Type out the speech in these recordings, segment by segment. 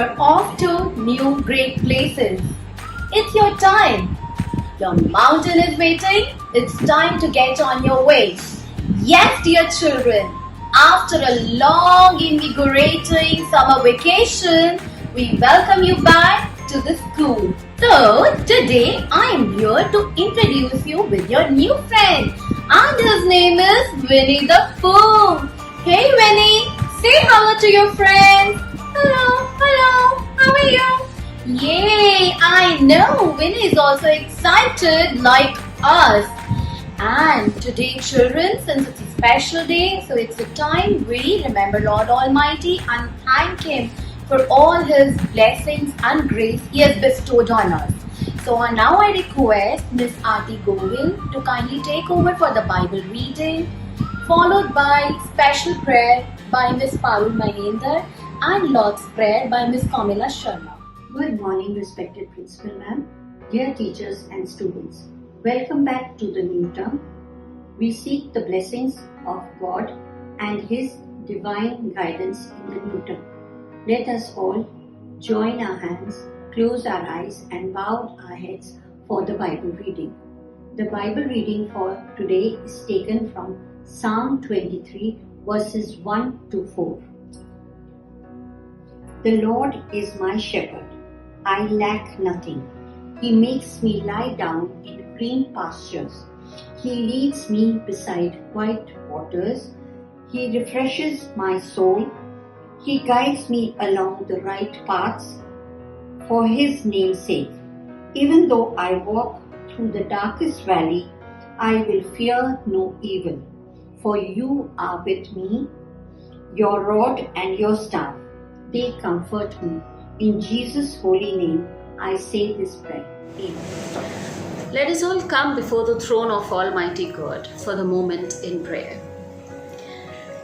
You're off to new great places. It's your time. Your mountain is waiting. It's time to get on your way. Yes, dear children, after a long invigorating summer vacation, we welcome you back to the school. So, today I am here to introduce you with your new friend. And his name is Winnie the Pooh. Hey Winnie, say hello to your friends. Hello, how are you? Yay, I know Winnie is also excited like us. And today children, since it's a special day, so it's a time we remember Lord Almighty and thank Him for all His blessings and grace He has bestowed on us. So now I request Miss Aarti Govind to kindly take over for the Bible reading, followed by special prayer by Miss Parul Mahender and Lord's Prayer by Miss Kamila Sharma. Good morning, respected Principal Ma'am, dear teachers and students. Welcome back to the new term. We seek the blessings of God and His divine guidance in the new term. Let us all join our hands, close our eyes and bow our heads for the Bible reading. The Bible reading for today is taken from Psalm 23 verses 1 to 4. The Lord is my shepherd. I lack nothing. He makes me lie down in green pastures. He leads me beside quiet waters. He refreshes my soul. He guides me along the right paths for His name's sake. Even though I walk through the darkest valley, I will fear no evil, for you are with me. Your rod and your staff, they comfort me. In Jesus' holy name, I say this prayer. Amen. Let us all come before the throne of Almighty God for the moment in prayer.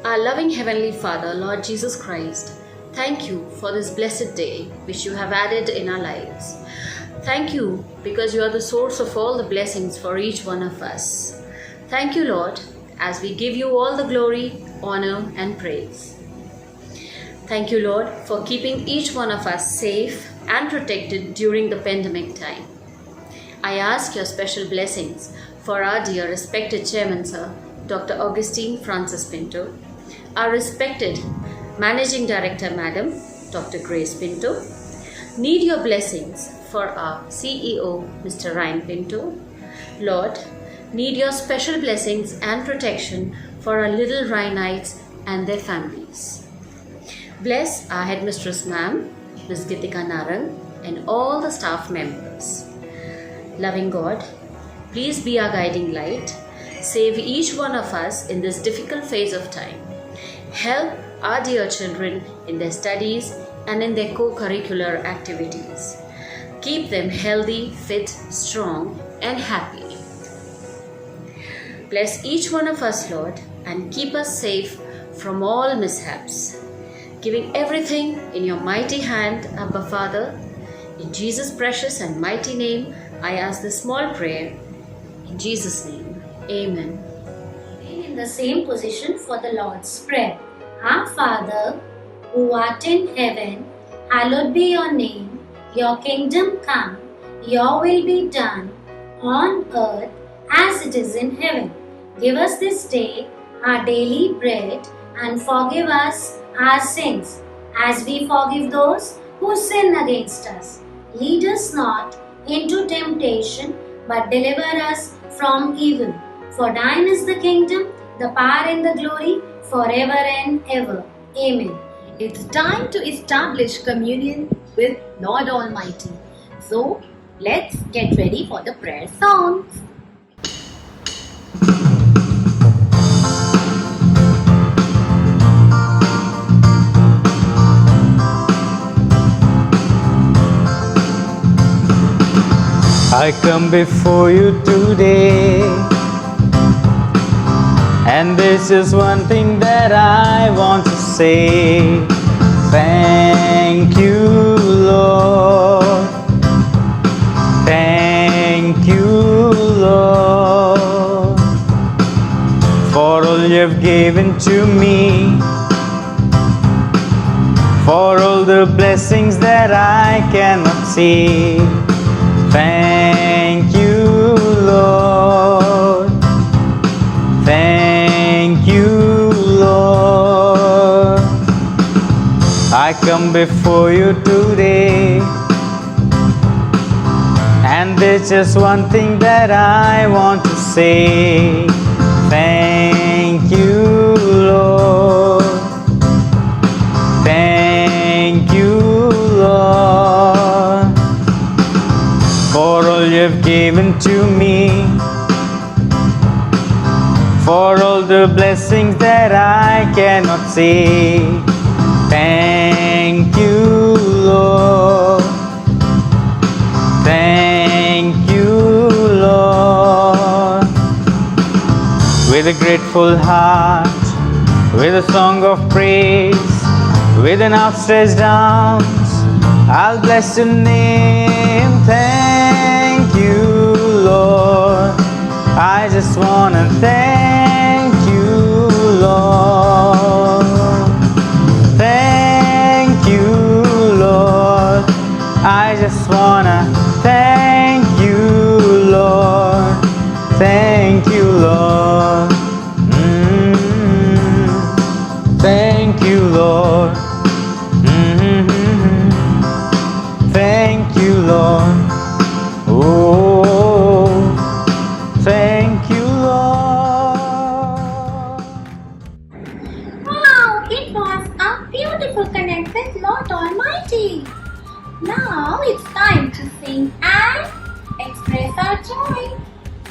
Our loving Heavenly Father, Lord Jesus Christ, thank you for this blessed day which you have added in our lives. Thank you because you are the source of all the blessings for each one of us. Thank you, Lord, as we give you all the glory, honor, and praise. Thank you, Lord, for keeping each one of us safe and protected during the pandemic time. I ask your special blessings for our dear respected Chairman Sir, Dr. Augustine Francis Pinto, our respected Managing Director Madam, Dr. Grace Pinto. Need your blessings for our CEO, Mr. Ryan Pinto. Lord, need your special blessings and protection for our little Ryanites and their families. Bless our Headmistress Ma'am, Ms. Gitika Narang, and all the staff members. Loving God, please be our guiding light. Save each one of us in this difficult phase of time. Help our dear children in their studies and in their co-curricular activities. Keep them healthy, fit, strong, and happy. Bless each one of us, Lord, and keep us safe from all mishaps. Giving everything in your mighty hand, Abba Father, in Jesus' precious and mighty name, I ask this small prayer. In Jesus' name, Amen. Remain in the same position for the Lord's Prayer. Our Father, who art in heaven, hallowed be your name. Your kingdom come, your will be done, on earth as it is in heaven. Give us this day our daily bread, and forgive us our sins, as we forgive those who sin against us. Lead us not into temptation, but deliver us from evil. For thine is the kingdom, the power and the glory, forever and ever. Amen. It's time to establish communion with Lord Almighty. So, let's get ready for the prayer songs. I come before you today, and this is one thing that I want to say. Thank you, Lord. Thank you, Lord, for all you've given to me, for all the blessings that I cannot see. Thank you, Lord. Thank you, Lord. I come before you today, and there's just one thing that I want to say. Thank you, Lord. Thank you, Lord, for all you've given to me, for all the blessings that I cannot see. Thank you, Lord. Thank you, Lord. With a grateful heart, with a song of praise, with an outstretched arms, I'll bless your name. Thank you, Lord. I just wanna thank you, Lord. Thank you, Lord. I just wanna thank you, Lord. Thank you, Lord. Thank you, Lord. Thank you, Lord. Oh, thank you, Lord. Wow, it was a beautiful connect with Lord Almighty. Now it's time to sing and express our joy.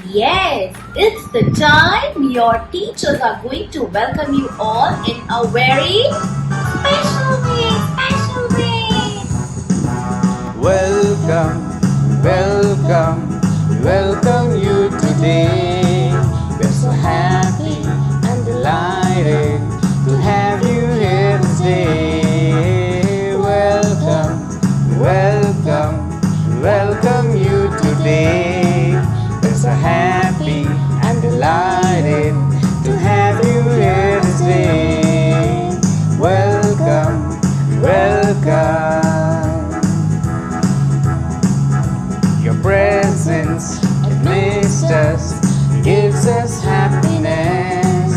Yes, it's the time your teachers are going to welcome you all in a very special way, special way. Welcome, welcome, welcome you today. We're so happy and delighted to have you here today. Welcome, welcome, welcome you today. We're so happy and delighted to have you here today. Welcome, welcome. Your presence amidst us gives us happiness.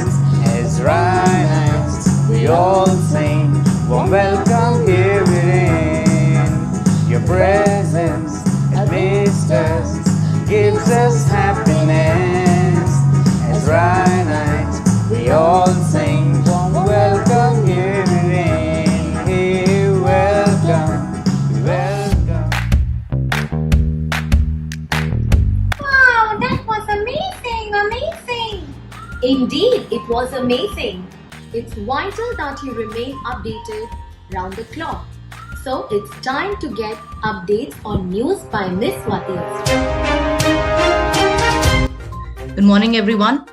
As Rhinites, we all sing, warm welcome here within. Your presence amidst us gives us happiness. As Rhinites, we all sing, warm welcome here within. Hey, welcome, welcome. Wow, that was amazing, amazing. Indeed, it was amazing. It's vital that you remain updated round the clock. So it's time to get updates on news by Miss Swati. Good morning, everyone.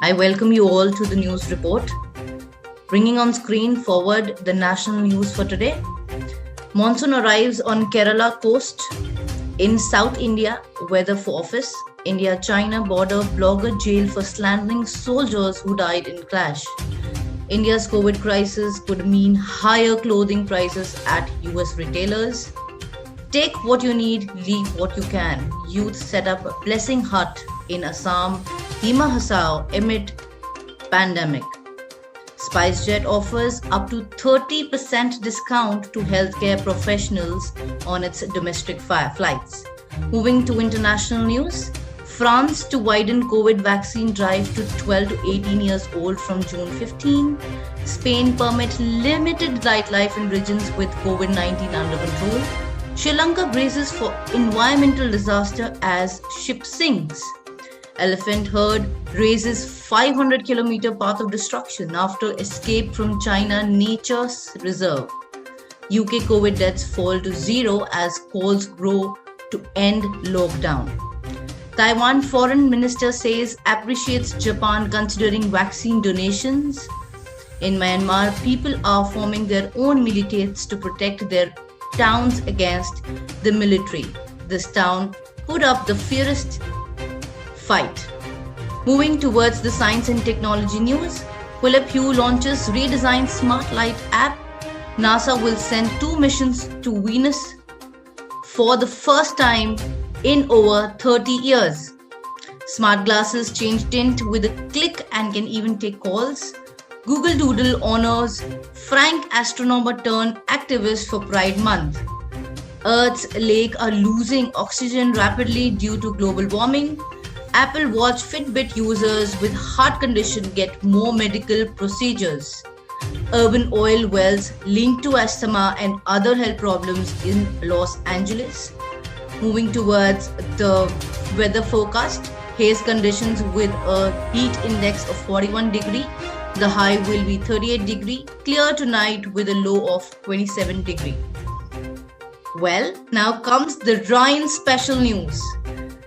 I welcome you all to the news report. Bringing on screen forward the national news for today. Monsoon arrives on Kerala coast. In South India, weather for office. India-China border blogger jailed for slandering soldiers who died in clash. India's COVID crisis could mean higher clothing prices at US retailers. Take what you need, leave what you can. Youth set up a blessing hut in Assam, Hima Hasao amid pandemic. SpiceJet offers up to 30% discount to healthcare professionals on its domestic flights. Moving to international news, France to widen COVID vaccine drive to 12 to 18 years old from June 15. Spain permit limited nightlife in regions with COVID-19 under control. Sri Lanka braces for environmental disaster as ship sinks. Elephant herd raises 500-kilometer path of destruction after escape from China Nature Reserve. UK COVID deaths fall to zero as calls grow to end lockdown. Taiwan foreign minister says appreciates Japan considering vaccine donations. In Myanmar, people are forming their own militates to protect their towns against the military. This town put up the fiercest fight. Moving towards the science and technology news, Philip Hue launches redesigned smart light app. NASA will send 2 missions to Venus for the first time in over 30 years. Smart glasses change tint with a click and can even take calls. Google Doodle honors Frank astronomer turned activist for Pride Month. Earth's lakes are losing oxygen rapidly due to global warming. Apple Watch Fitbit users with heart condition get more medical procedures. Urban oil wells linked to asthma and other health problems in Los Angeles. Moving towards the weather forecast, haze conditions with a heat index of 41 degree. The high will be 38 degree. Clear tonight with a low of 27 degree. Well, now comes the Ryan special news.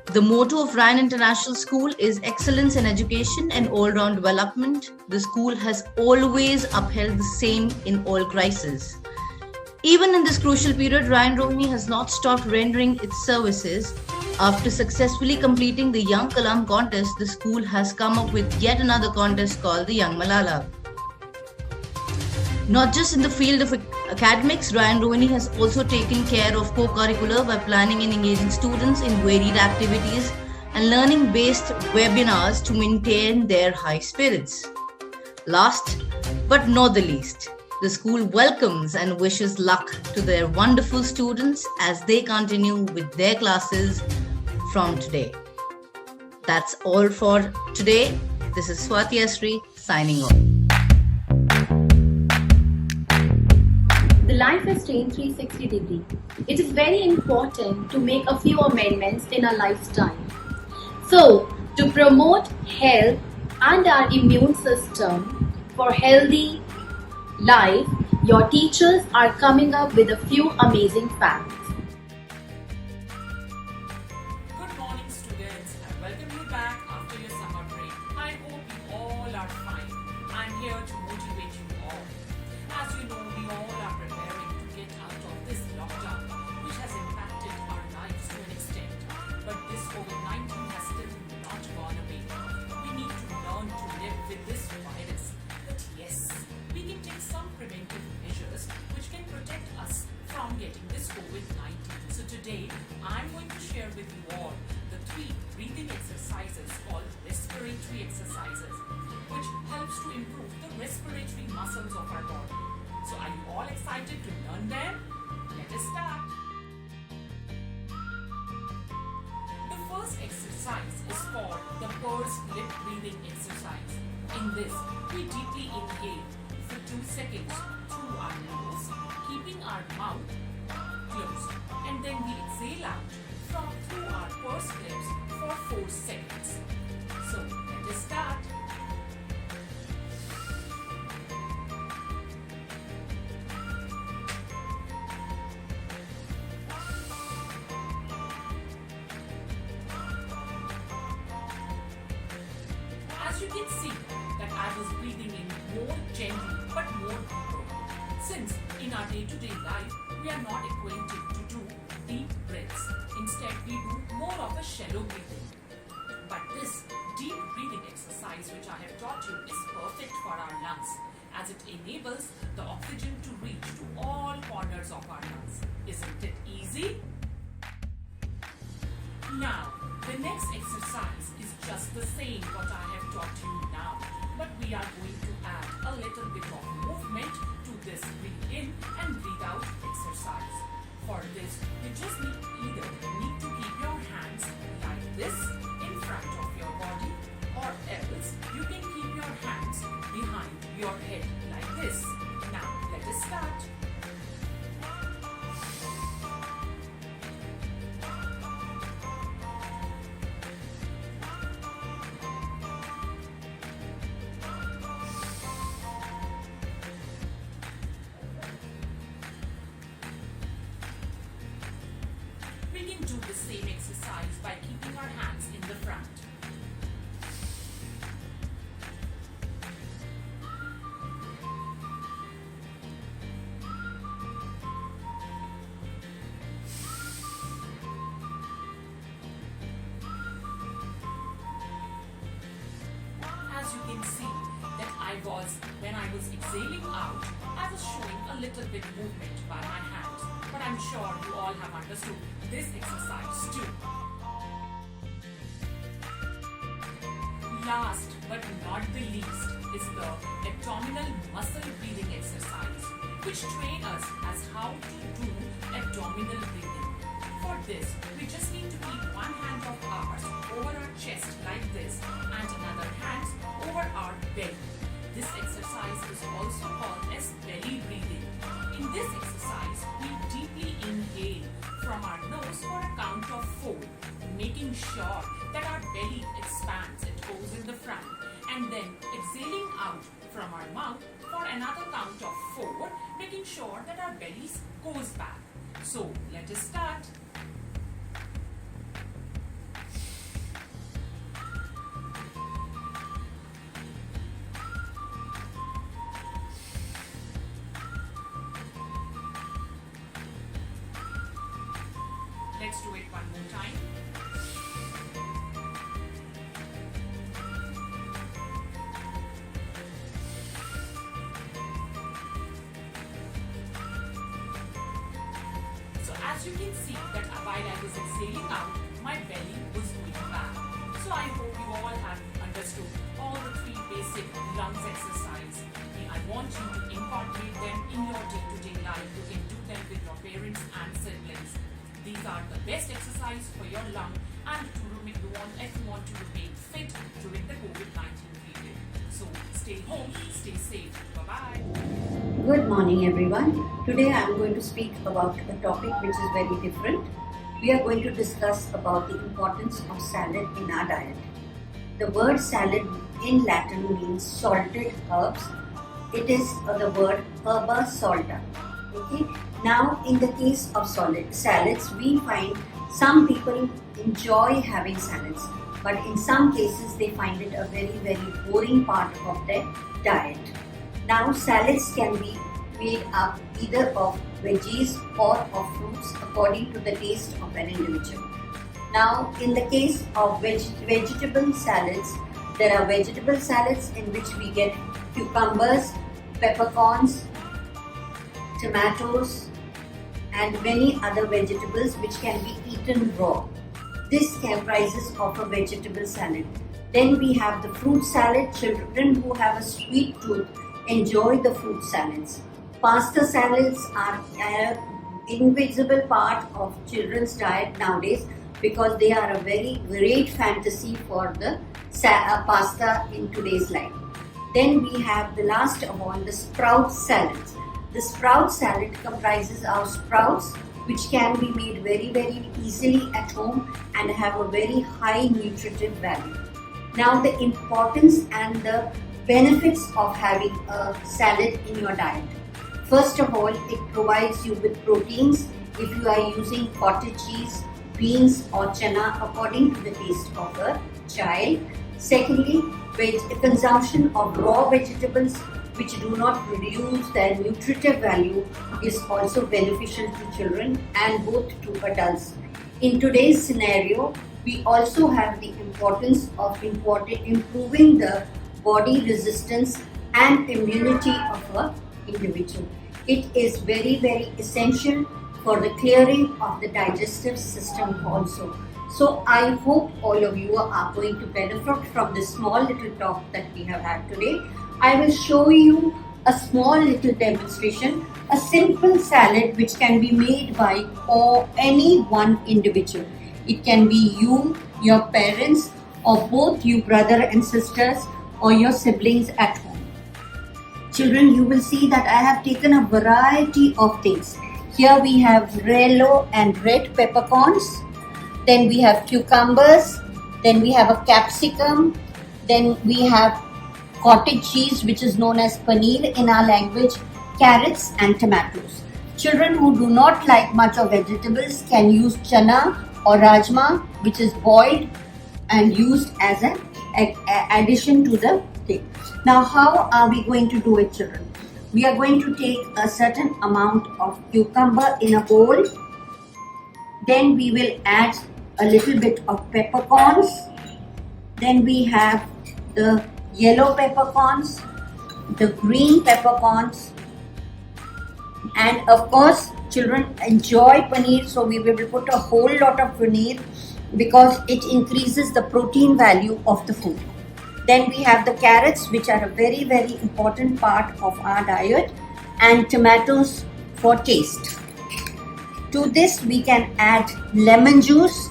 The motto of Ryan International School is excellence in education and all-round development. The school has always upheld the same in all crises. Even in this crucial period, Ryan Rohini has not stopped rendering its services. After successfully completing the Young Kalam contest, the school has come up with yet another contest called the Young Malala. Not just in the field of academics, Ryan Rohini has also taken care of co-curricular by planning and engaging students in varied activities and learning-based webinars to maintain their high spirits. Last but not the least, the school welcomes and wishes luck to their wonderful students as they continue with their classes from today. That's all for today. This is Swati Asri signing off. The life has changed 360 degrees. It is very important to make a few amendments in our lifestyle. So, to promote health and our immune system for healthy life, your teachers are coming up with a few amazing facts. Good morning, students, and welcome you back after your summer break. I hope you all are fine. I'm here to motivate you all. As you know, we all are preparing to get out of this lockdown, which has impacted our lives to an extent. But this COVID-19 has still not gone away. We need to learn to live with this virus. But yes, we can take some preventive measures which can protect us from getting this COVID-19. So today, I'm going to share with you all the 3 breathing exercises called respiratory exercises, which helps to improve the respiratory muscles of our body. So are you all excited to learn them? Let us start. The first exercise is called the pursed lip breathing exercise. In this, we deeply inhale for 2 seconds through our nose, keeping our mouth closed, and then we exhale out through our pursed lips for 4 seconds. So let us start. As you can see that I was breathing in more gently but more deeper. Since in our day-to-day life, we are not acquainted to do deep breaths. Instead, we do more of a shallow breathing. But this deep breathing exercise which I have taught you is perfect for our lungs, as it enables the oxygen to reach to all corners of our lungs. Isn't it easy? Now, the next exercise is just the same what I have taught you now, but we are going to add a little bit of movement to this breathe in and breathe out exercise. For this, you just need to keep your hands like this in front of your body, or else you can keep your hands behind your head like this. Now, let us start. We can do the same exercise by keeping our hands because when I was exhaling out, I was showing a little bit movement by my hands. But I'm sure you all have understood this exercise too. Last but not the least is the abdominal muscle breathing exercise, which train us as how to do abdominal breathing. For this, we just need to keep one hand of ours over our chest like this and another hand over our belly. This exercise is also called as belly breathing. In this exercise, we deeply inhale from our nose for a count of 4, making sure that our belly expands, it goes in the front, and then exhaling out from our mouth for another count of 4, making sure that our belly goes back. So let us start. Let's do it one more time. So as you can see that while I was exhaling out, my belly was going back. So I hope you all have understood all the 3 basic lungs exercise. I want you to incorporate them in your day-to-day life. You can do them with your parents and siblings. These are the best exercise for your lung and if you want to remain fit during the COVID-19 period. So stay home, stay safe. Bye-bye. Good morning everyone. Today I am going to speak about a topic which is very different. We are going to discuss about the importance of salad in our diet. The word salad in Latin means salted herbs. It is the word herba salta. Okay. Now in the case of salads, we find some people enjoy having salads, but in some cases they find it a very, very boring part of their diet. Now salads can be made up either of veggies or of fruits according to the taste of an individual. Now in the case of vegetable salads, there are vegetable salads in which we get cucumbers, peppercorns, tomatoes and many other vegetables which can be eaten raw. This comprises of a vegetable salad. Then we have the fruit salad. Children who have a sweet tooth enjoy the fruit salads. Pasta salads are an invisible part of children's diet nowadays because they are a very great fantasy for the pasta in today's life. Then we have the last of all, the sprout salads. The sprout salad comprises of sprouts which can be made very, very easily at home and have a very high nutritive value. Now the importance and the benefits of having a salad in your diet. First of all, it provides you with proteins if you are using cottage cheese, beans or chana according to the taste of a child. Secondly, consumption of raw vegetables which do not reduce their nutritive value is also beneficial to children and both to adults. In today's scenario, we also have the importance of improving the body resistance and immunity of an individual. It is very, very essential for the clearing of the digestive system also. So I hope all of you are going to benefit from this small little talk that we have had today. I will show you a small little demonstration, a simple salad which can be made by any one individual. It can be you, your parents, or both you brother and sisters, or your siblings at home. Children, you will see that I have taken a variety of things. Here we have yellow and red peppercorns, then we have cucumbers, then we have a capsicum, then we have cottage cheese which is known as paneer in our language, carrots and tomatoes. Children who do not like much of vegetables can use chana or rajma which is boiled and used as an addition to the thing. Now how are we going to do it, children? We are going to take a certain amount of cucumber in a bowl. Then we will add a little bit of peppercorns. Then we have the yellow peppercorns. the green peppercorns, and of course children enjoy paneer, so we will put a whole lot of paneer because it increases the protein value of the food. Then we have the carrots, which are a very very important part of our diet, and tomatoes for taste. To this we can add lemon juice,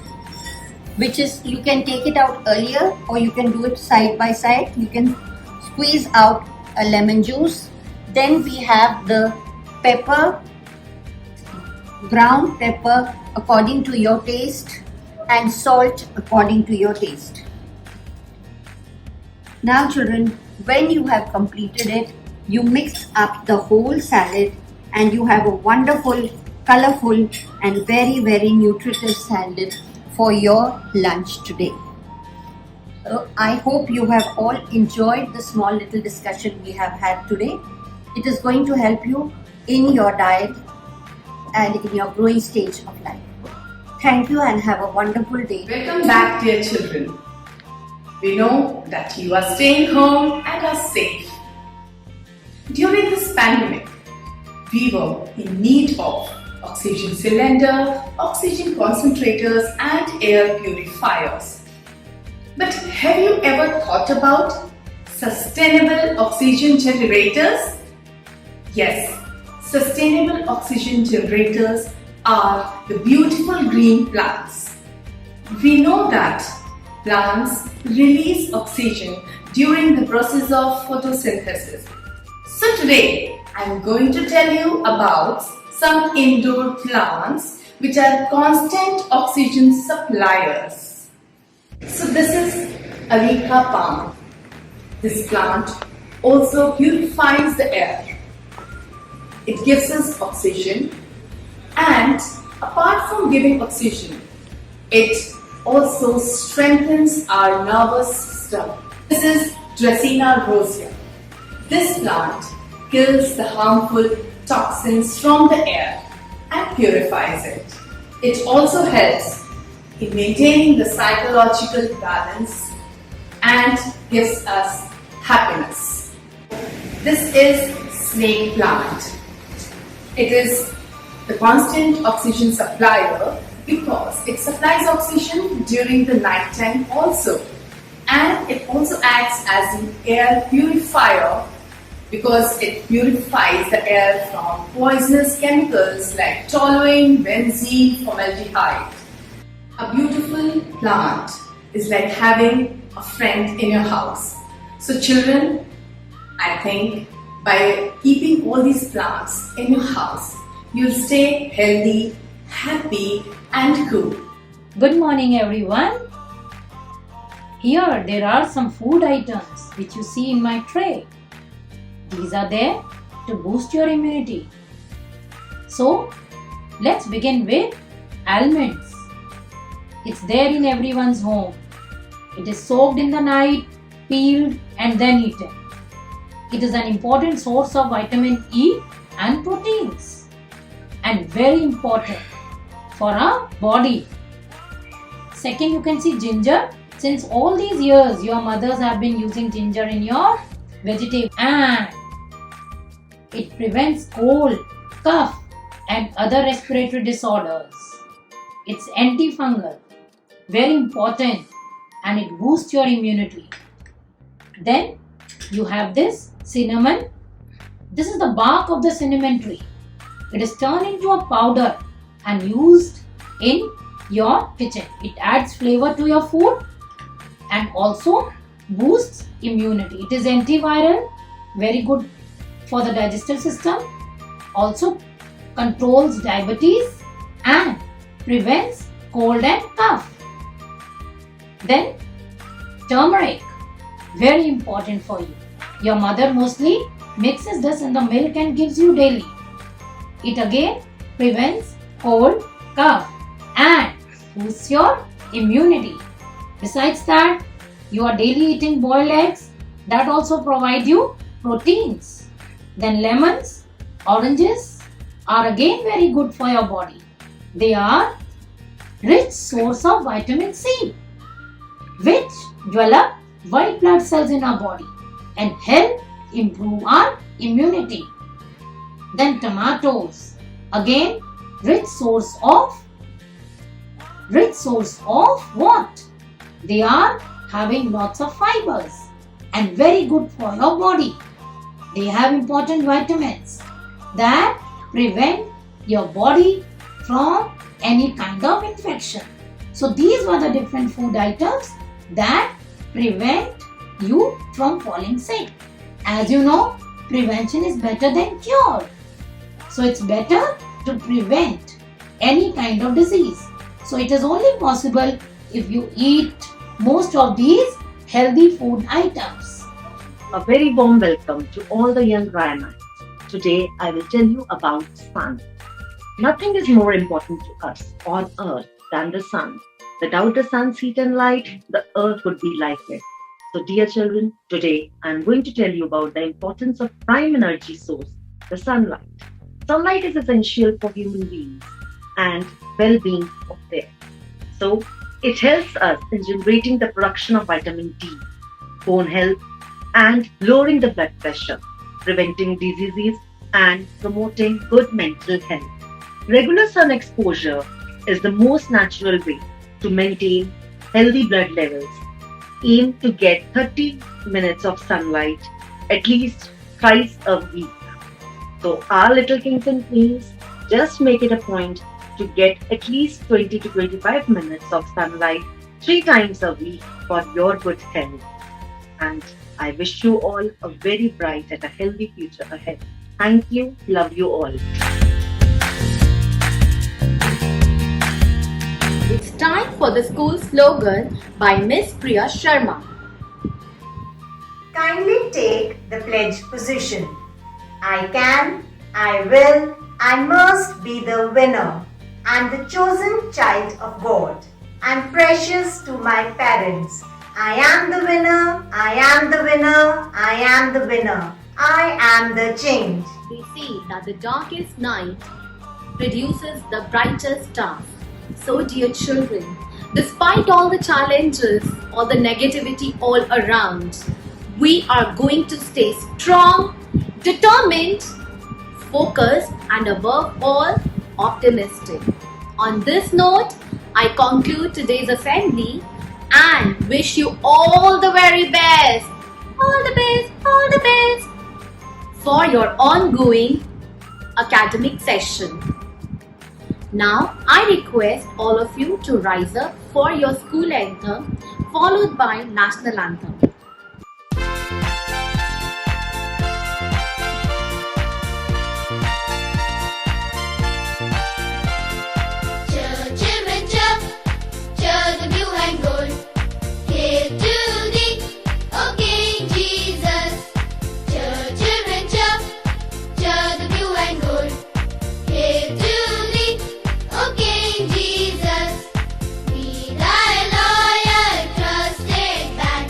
which is, you can take it out earlier or you can do it side by side. You can squeeze out a lemon juice. Then we have the pepper, ground pepper according to your taste, and salt according to your taste. Now children, when you have completed it, you mix up the whole salad and you have a wonderful, colorful and very very nutritious salad for your lunch today. I hope you have all enjoyed the small little discussion we have had today. It is going to help you in your diet and in your growing stage of life. Thank you and have a wonderful day. Welcome back, dear children. We know that you are staying home and are safe. During this pandemic, we were in need of oxygen cylinder, oxygen concentrators and air purifiers. But have you ever thought about sustainable oxygen generators? Yes, sustainable oxygen generators are the beautiful green plants. We know that plants release oxygen during the process of photosynthesis. So today I am going to tell you about some indoor plants which are constant oxygen suppliers. So this is Areca palm. This plant also purifies the air. It gives us oxygen, and apart from giving oxygen, it also strengthens our nervous system. This is Dracaena rosea. This plant kills the harmful toxins from the air and purifies it. It also helps in maintaining the psychological balance and gives us happiness. This is snake plant. It is the constant oxygen supplier because it supplies oxygen during the night time also, and it also acts as an air purifier because it purifies the air from poisonous chemicals like toluene, benzene, formaldehyde. A beautiful plant is like having a friend in your house. So children, I think by keeping all these plants in your house, you'll stay healthy, happy and cool. Good morning everyone. Here there are some food items which you see in my tray. These are there to boost your immunity. So let's begin with almonds. It's there in everyone's home. It is soaked in the night, peeled and then eaten. It is an important source of vitamin E and proteins, and very important for our body. Second, you can see ginger. Since all these years your mothers have been using ginger in your vegetable, and it prevents cold, cough and other respiratory disorders. It's antifungal, very important, and it boosts your immunity. Then you have this cinnamon. This is the bark of the cinnamon tree. It is turned into a powder and used in your kitchen. It adds flavor to your food and also boosts immunity. It is antiviral, very good for the digestive system, also controls diabetes and prevents cold and cough. Then turmeric, very important for you. Your mother mostly mixes this in the milk and gives you daily. It again prevents cold, cough and boosts your immunity. Besides that, you are daily eating boiled eggs that also provide you proteins. Then lemons, oranges are again very good for your body. They are rich source of vitamin C, which develop white blood cells in our body and help improve our immunity. Then tomatoes, again rich source of what? They are having lots of fibers and very good for your body. They have important vitamins that prevent your body from any kind of infection. So these were the different food items that prevent you from falling sick. As you know, prevention is better than cure. So it's better to prevent any kind of disease. So it is only possible if you eat most of these healthy food items. A very warm welcome to all the young Rayamites. Today I will tell you about sun. Nothing is more important to us on earth than the sun. Without the sun's heat and light, the earth would be lifeless. So dear children, today I am going to tell you about the importance of prime energy source, the sunlight. Sunlight is essential for human beings and well-being of them. So it helps us in generating the production of vitamin D, bone health, and lowering the blood pressure, preventing diseases, and promoting good mental health. Regular sun exposure is the most natural way to maintain healthy blood levels. Aim to get 30 minutes of sunlight at least thrice a week. So our little kings and queens, just make it a point to get at least 20 to 25 minutes of sunlight 3 times a week for your good health. And I wish you all a very bright and a healthy future ahead. Thank you. Love you all. It's time for the school slogan by Miss Priya Sharma. Kindly take the pledge position. I can, I will, I must be the winner and the chosen child of God. I'm precious to my parents. I am the winner, I am the winner, I am the winner. I am the change. They say that the darkest night produces the brightest stars. So dear children, despite all the challenges or the negativity all around, we are going to stay strong, determined, focused, and above all, optimistic. On this note, I conclude today's assembly and wish you all the very best. All the best, all the best for your ongoing academic session. Now, I request all of you to rise up for your school anthem, followed by national anthem. Children, cheer the blue and gold. Hail to thee, O King Jesus. Children, cheer the blue and gold. Hail to thee, O King Jesus. Be thy loyal, trusted band.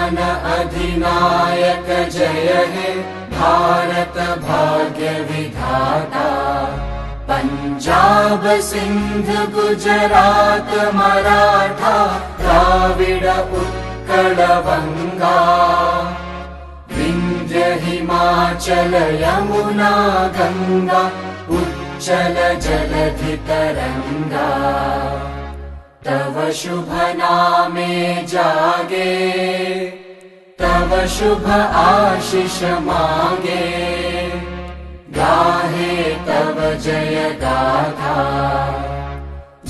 जन अधिनायक जय हे भारत भाग्य विधाता। पंजाब सिंध गुजरात मराठा द्राविड उत्कल बंगा। विंध्य हिमाचल यमुना गंगा उच्चल जलधि तरंगा। तव शुभ नामे जागे तव शुभ आशीष मागे। गाहे तव जय गाथा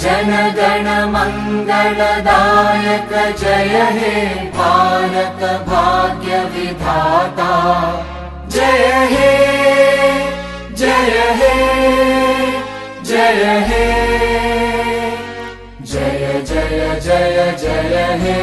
जन गण मंगलदायक जय हे भारत भाग्य विधाता। जय हे जय हे जय हे जय जय जय जय हे